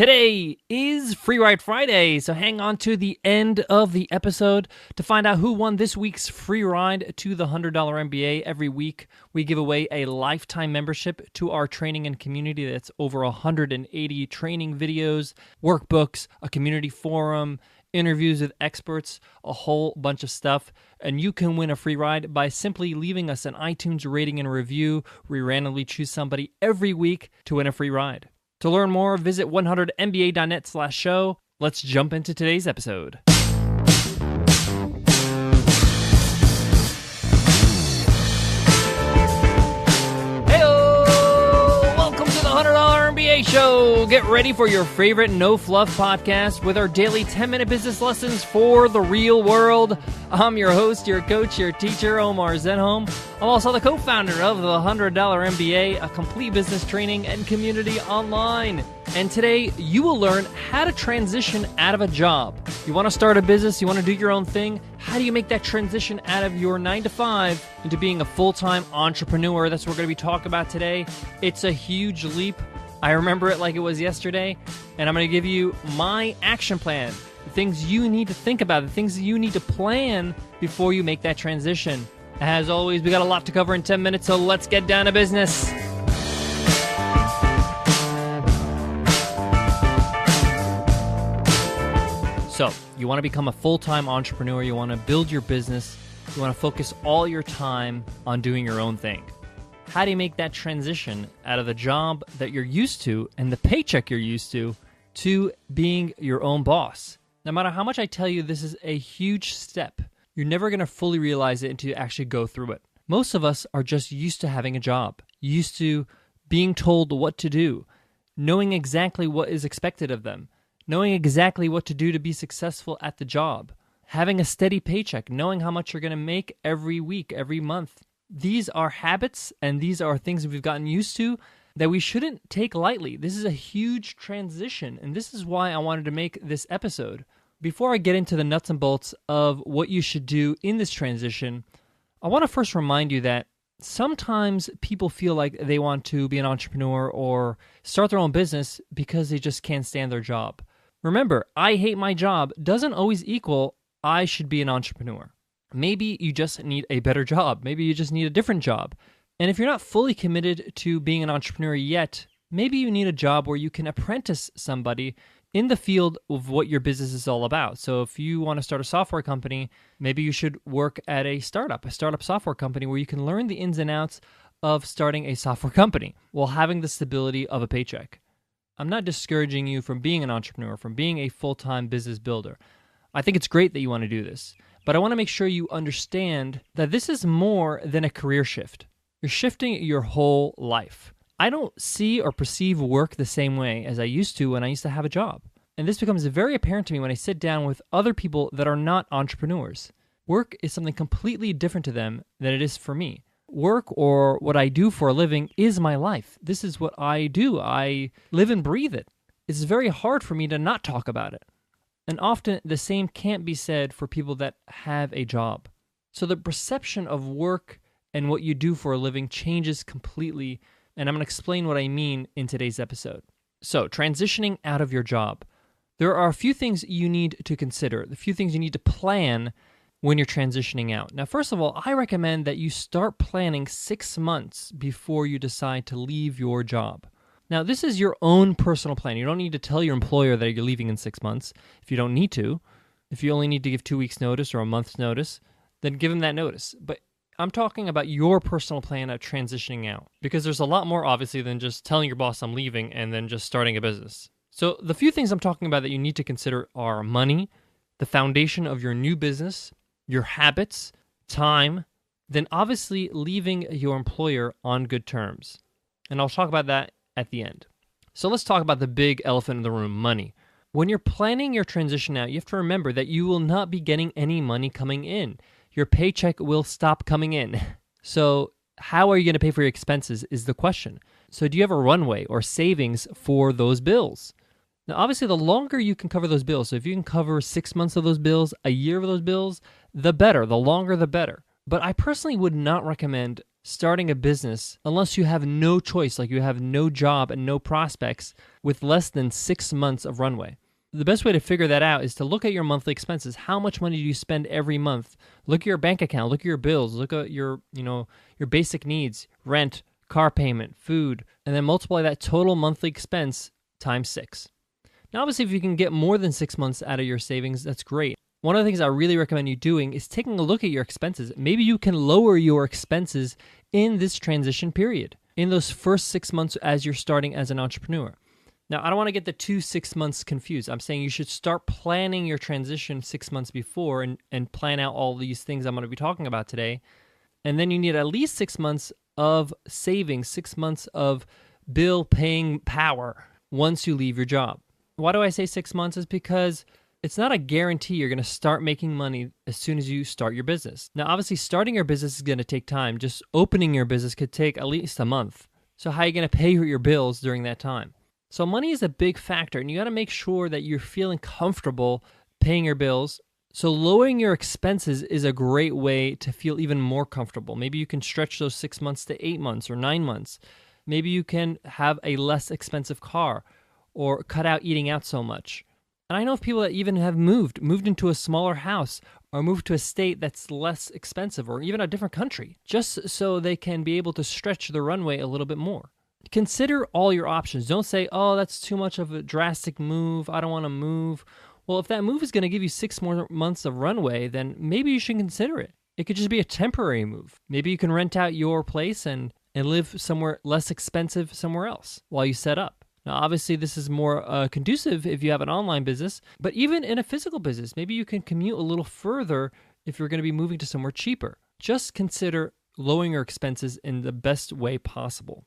Today is Free Ride Friday, so hang on to the end of the episode to find out who won this week's free ride to the $100 MBA. Every week, we give away a lifetime membership to our training and community. That's over 180 training videos, workbooks, a community forum, interviews with experts, a whole bunch of stuff. And you can win a free ride by simply leaving us an iTunes rating and review. We randomly choose somebody every week to win a free ride. To learn more, visit 100mba.net/show. Let's jump into today's episode. Welcome to the $100 MBA Show. Get ready for your favorite no-fluff podcast with our daily 10-minute business lessons for the real world. I'm your host, your coach, your teacher, Omar Zenhom. I'm also the co-founder of the $100 MBA, a complete business training and community online. And today, you will learn how to transition out of a job. You want to start a business, you want to do your own thing. How do you make that transition out of your 9-to-5 into being a full-time entrepreneur? That's what we're going to be talking about today. It's a huge leap. I remember it like it was yesterday, and I'm going to give you my action plan. The things you need to think about, the things you need to plan before you make that transition. As always, we got a lot to cover in 10 minutes, so let's get down to business. So, you want to become a full-time entrepreneur, you want to build your business, you want to focus all your time on doing your own thing. How do you make that transition out of the job that you're used to and the paycheck you're used to being your own boss? No matter how much I tell you this is a huge step, you're never going to fully realize it until you actually go through it. Most of us are just used to having a job, used to being told what to do, knowing exactly what is expected of them, knowing exactly what to do to be successful at the job, having a steady paycheck, knowing how much you're going to make every week, every month. These are habits and these are things we've gotten used to that we shouldn't take lightly. This is a huge transition, and this is why I wanted to make this episode. Before I get into the nuts and bolts of what you should do in this transition, I want to first remind you that sometimes people feel like they want to be an entrepreneur or start their own business because they just can't stand their job. Remember, I hate my job doesn't always equal I should be an entrepreneur. Maybe you just need a better job. Maybe you just need a different job. And if you're not fully committed to being an entrepreneur yet, maybe you need a job where you can apprentice somebody in the field of what your business is all about. So if you want to start a software company, maybe you should work at a startup software company where you can learn the ins and outs of starting a software company while having the stability of a paycheck. I'm not discouraging you from being an entrepreneur, from being a full-time business builder. I think it's great that you want to do this. But I want to make sure you understand that this is more than a career shift. You're shifting your whole life. I don't see or perceive work the same way as I used to when I used to have a job. And this becomes very apparent to me when I sit down with other people that are not entrepreneurs. Work is something completely different to them than it is for me. Work, or what I do for a living, is my life. This is what I do. I live and breathe it. It's very hard for me to not talk about it. And often the same can't be said for people that have a job. So the perception of work and what you do for a living changes completely, and I'm going to explain what I mean in today's episode. So, transitioning out of your job. There are a few things you need to consider, the few things you need to plan when you're transitioning out. Now, first of all, I recommend that you start planning 6 months before you decide to leave your job. Now, this is your own personal plan. You don't need to tell your employer that you're leaving in 6 months if you don't need to. If you only need to give 2 weeks' notice or a month's notice, then give them that notice. But I'm talking about your personal plan of transitioning out, because there's a lot more, obviously, than just telling your boss I'm leaving and then just starting a business. So the few things I'm talking about that you need to consider are money, the foundation of your new business, your habits, time, then obviously leaving your employer on good terms. And I'll talk about that at the end. So let's talk about the big elephant in the room, money. When you're planning your transition out, you have to remember that you will not be getting any money coming in. Your paycheck will stop coming in. So how are you going to pay for your expenses is the question. So do you have a runway or savings for those bills? Now, obviously, the longer you can cover those bills, so if you can cover 6 months of those bills, a year of those bills, the better. The longer, the better. But I personally would not recommend starting a business unless you have no choice, like you have no job and no prospects with less than 6 months of runway. The best way to figure that out is to look at your monthly expenses. How much money do you spend every month? Look at your bank account, look at your bills, look at your basic needs, rent, car payment, food, and then multiply that total monthly expense times 6. Now, obviously, if you can get more than 6 months out of your savings, that's great. One of the things I really recommend you doing is taking a look at your expenses. Maybe you can lower your expenses in this transition period, in those first 6 months as you're starting as an entrepreneur. Now, I don't want to get the 6 months confused. I'm saying you should start planning your transition 6 months before and plan out all these things I'm going to be talking about today. And then you need at least 6 months of savings, 6 months of bill paying power once you leave your job. Why do I say 6 months? Is because it's not a guarantee you're going to start making money as soon as you start your business. Now, obviously, starting your business is going to take time. Just opening your business could take at least a month. So how are you going to pay your bills during that time? So money is a big factor, and you got to make sure that you're feeling comfortable paying your bills. So lowering your expenses is a great way to feel even more comfortable. Maybe you can stretch those 6 months to 8 months or 9 months. Maybe you can have a less expensive car or cut out eating out so much. And I know of people that even have moved into a smaller house or moved to a state that's less expensive or even a different country, just so they can be able to stretch the runway a little bit more. Consider all your options. Don't say, oh, that's too much of a drastic move. I don't want to move. Well, if that move is going to give you 6 more months of runway, then maybe you should consider it. It could just be a temporary move. Maybe you can rent out your place and live somewhere less expensive somewhere else while you set up. Now, obviously, this is more conducive if you have an online business, but even in a physical business, maybe you can commute a little further if you're going to be moving to somewhere cheaper. Just consider lowering your expenses in the best way possible.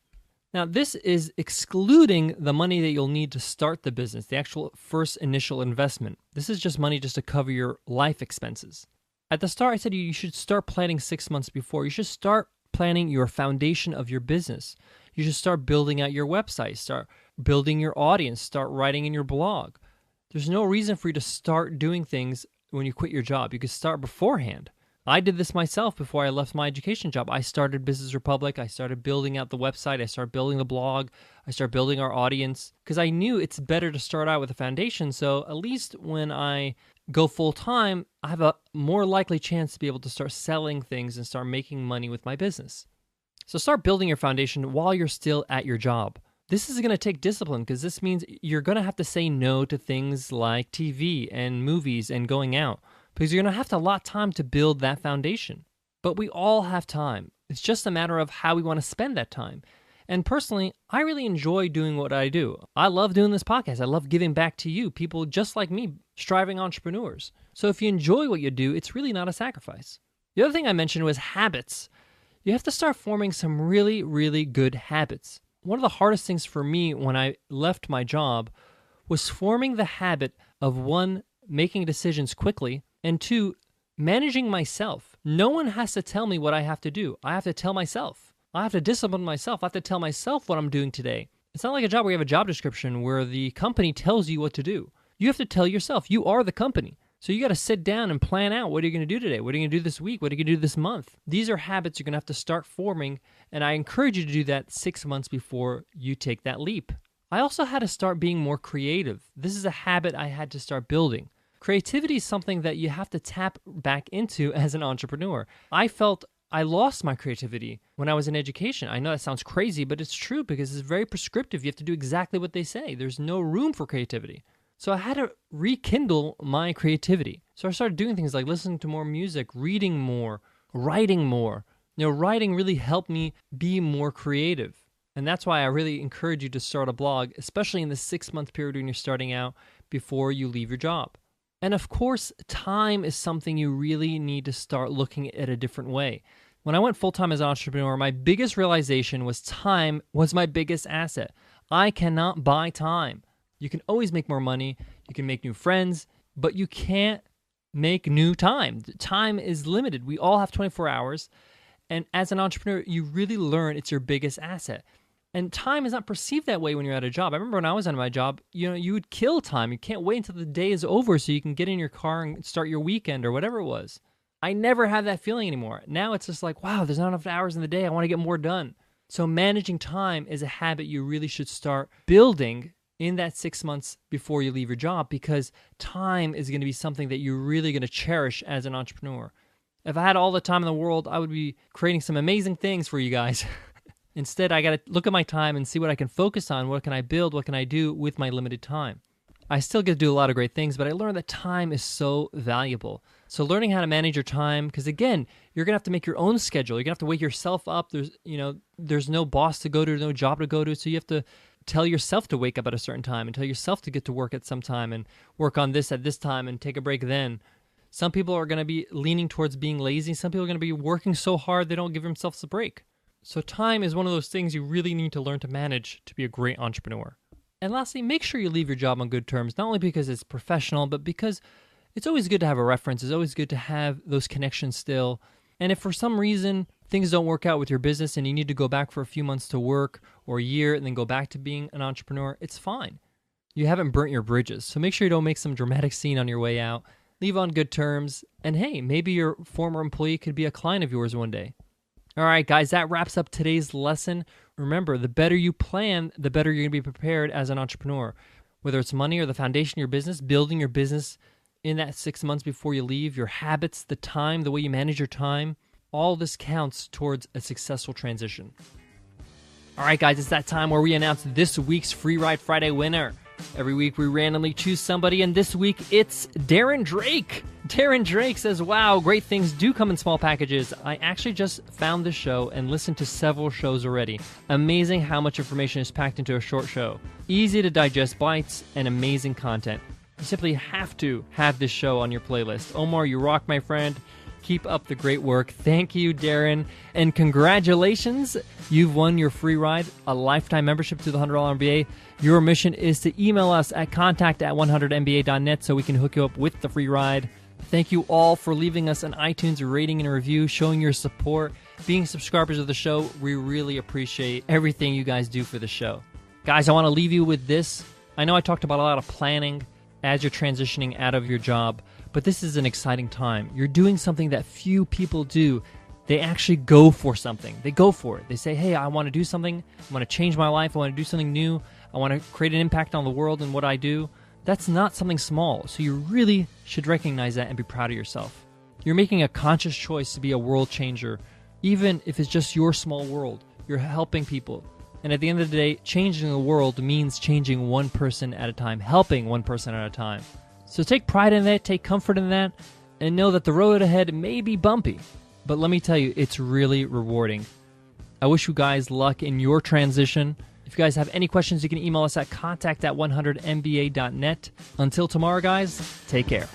Now, this is excluding the money that you'll need to start the business, the actual first initial investment. This is just money just to cover your life expenses. At the start, I said you should start planning 6 months before. You should start planning your foundation of your business. You should start building out your website, start building your audience, start writing in your blog. There's no reason for you to start doing things when you quit your job. You could start beforehand. I did this myself before I left my education job. I started Business Republic. I started building out the website. I started building the blog. I started building our audience because I knew it's better to start out with a foundation. So at least when I go full time, I have a more likely chance to be able to start selling things and start making money with my business. So start building your foundation while you're still at your job. This is going to take discipline because this means you're going to have to say no to things like TV and movies and going out because you're going to have to allot time to build that foundation. But we all have time. It's just a matter of how we want to spend that time. And personally, I really enjoy doing what I do. I love doing this podcast. I love giving back to you, people just like me, striving entrepreneurs. So if you enjoy what you do, it's really not a sacrifice. The other thing I mentioned was habits. You have to start forming some really, really good habits. One of the hardest things for me when I left my job was forming the habit of 1, making decisions quickly, and 2, managing myself. No one has to tell me what I have to do. I have to tell myself. I have to discipline myself. I have to tell myself what I'm doing today. It's not like a job where you have a job description where the company tells you what to do. You have to tell yourself. You are the company. So you got to sit down and plan out, what are you going to do today? What are you going to do this week? What are you going to do this month? These are habits you're going to have to start forming, and I encourage you to do that 6 months before you take that leap. I also had to start being more creative. This is a habit I had to start building. Creativity is something that you have to tap back into as an entrepreneur. I felt I lost my creativity when I was in education. I know that sounds crazy, but it's true because it's very prescriptive. You have to do exactly what they say. There's no room for creativity. So I had to rekindle my creativity. So I started doing things like listening to more music, reading more, writing more. Writing really helped me be more creative. And that's why I really encourage you to start a blog, especially in the 6-month period when you're starting out before you leave your job. And of course, time is something you really need to start looking at a different way. When I went full-time as an entrepreneur, my biggest realization was time was my biggest asset. I cannot buy time. You can always make more money, you can make new friends, but you can't make new time. Time is limited. We all have 24 hours, and as an entrepreneur, you really learn it's your biggest asset. And time is not perceived that way when you're at a job. I remember when I was on my job, you would kill time. You can't wait until the day is over so you can get in your car and start your weekend or whatever it was. I never have that feeling anymore. Now it's just like, wow, there's not enough hours in the day. I want to get more done. So managing time is a habit you really should start building in that 6 months before you leave your job, because time is going to be something that you're really going to cherish as an entrepreneur. If I had all the time in the world, I would be creating some amazing things for you guys. Instead, I got to look at my time and see what I can focus on. What can I build? What can I do with my limited time? I still get to do a lot of great things, but I learned that time is so valuable. So learning how to manage your time, because again, you're going to have to make your own schedule. You're going to have to wake yourself up. There's no boss to go to, no job to go to. So you have to tell yourself to wake up at a certain time and tell yourself to get to work at some time and work on this at this time and take a break then. Some people are going to be leaning towards being lazy. Some people are going to be working so hard they don't give themselves a break. So time is one of those things you really need to learn to manage to be a great entrepreneur. And lastly, make sure you leave your job on good terms, not only because it's professional, but because it's always good to have a reference. It's always good to have those connections still. And if for some reason things don't work out with your business and you need to go back for a few months to work or a year and then go back to being an entrepreneur, it's fine. You haven't burnt your bridges. So make sure you don't make some dramatic scene on your way out. Leave on good terms. And hey, maybe your former employee could be a client of yours one day. All right, guys, that wraps up today's lesson. Remember, the better you plan, the better you're going to be prepared as an entrepreneur. Whether it's money or the foundation of your business, building your business in that 6 months before you leave, your habits, the time, the way you manage your time, all this counts towards a successful transition. All right, guys, it's that time where we announce this week's Free Ride Friday winner. Every week we randomly choose somebody, and this week it's Darren Drake. Darren Drake says, wow, great things do come in small packages. I actually just found this show and listened to several shows already. Amazing how much information is packed into a short show. Easy to digest bites and amazing content. You simply have to have this show on your playlist. Omar, you rock, my friend. Keep up the great work. Thank you, Darren. And congratulations. You've won your free ride, a lifetime membership to the $100 MBA. Your mission is to email us at contact@100mba.net so we can hook you up with the free ride. Thank you all for leaving us an iTunes rating and a review, showing your support, being subscribers of the show. We really appreciate everything you guys do for the show. Guys, I want to leave you with this. I know I talked about a lot of planning as you're transitioning out of your job, but this is an exciting time. You're doing something that few people do. They actually go for something. They go for it. They say, hey, I want to do something. I want to change my life. I want to do something new. I want to create an impact on the world and what I do. That's not something small. So you really should recognize that and be proud of yourself. You're making a conscious choice to be a world changer. Even if it's just your small world, you're helping people. And at the end of the day, changing the world means changing one person at a time, helping one person at a time. So take pride in that, take comfort in that, and know that the road ahead may be bumpy. But let me tell you, it's really rewarding. I wish you guys luck in your transition. If you guys have any questions, you can email us at contact@100mba.net. Until tomorrow, guys, take care.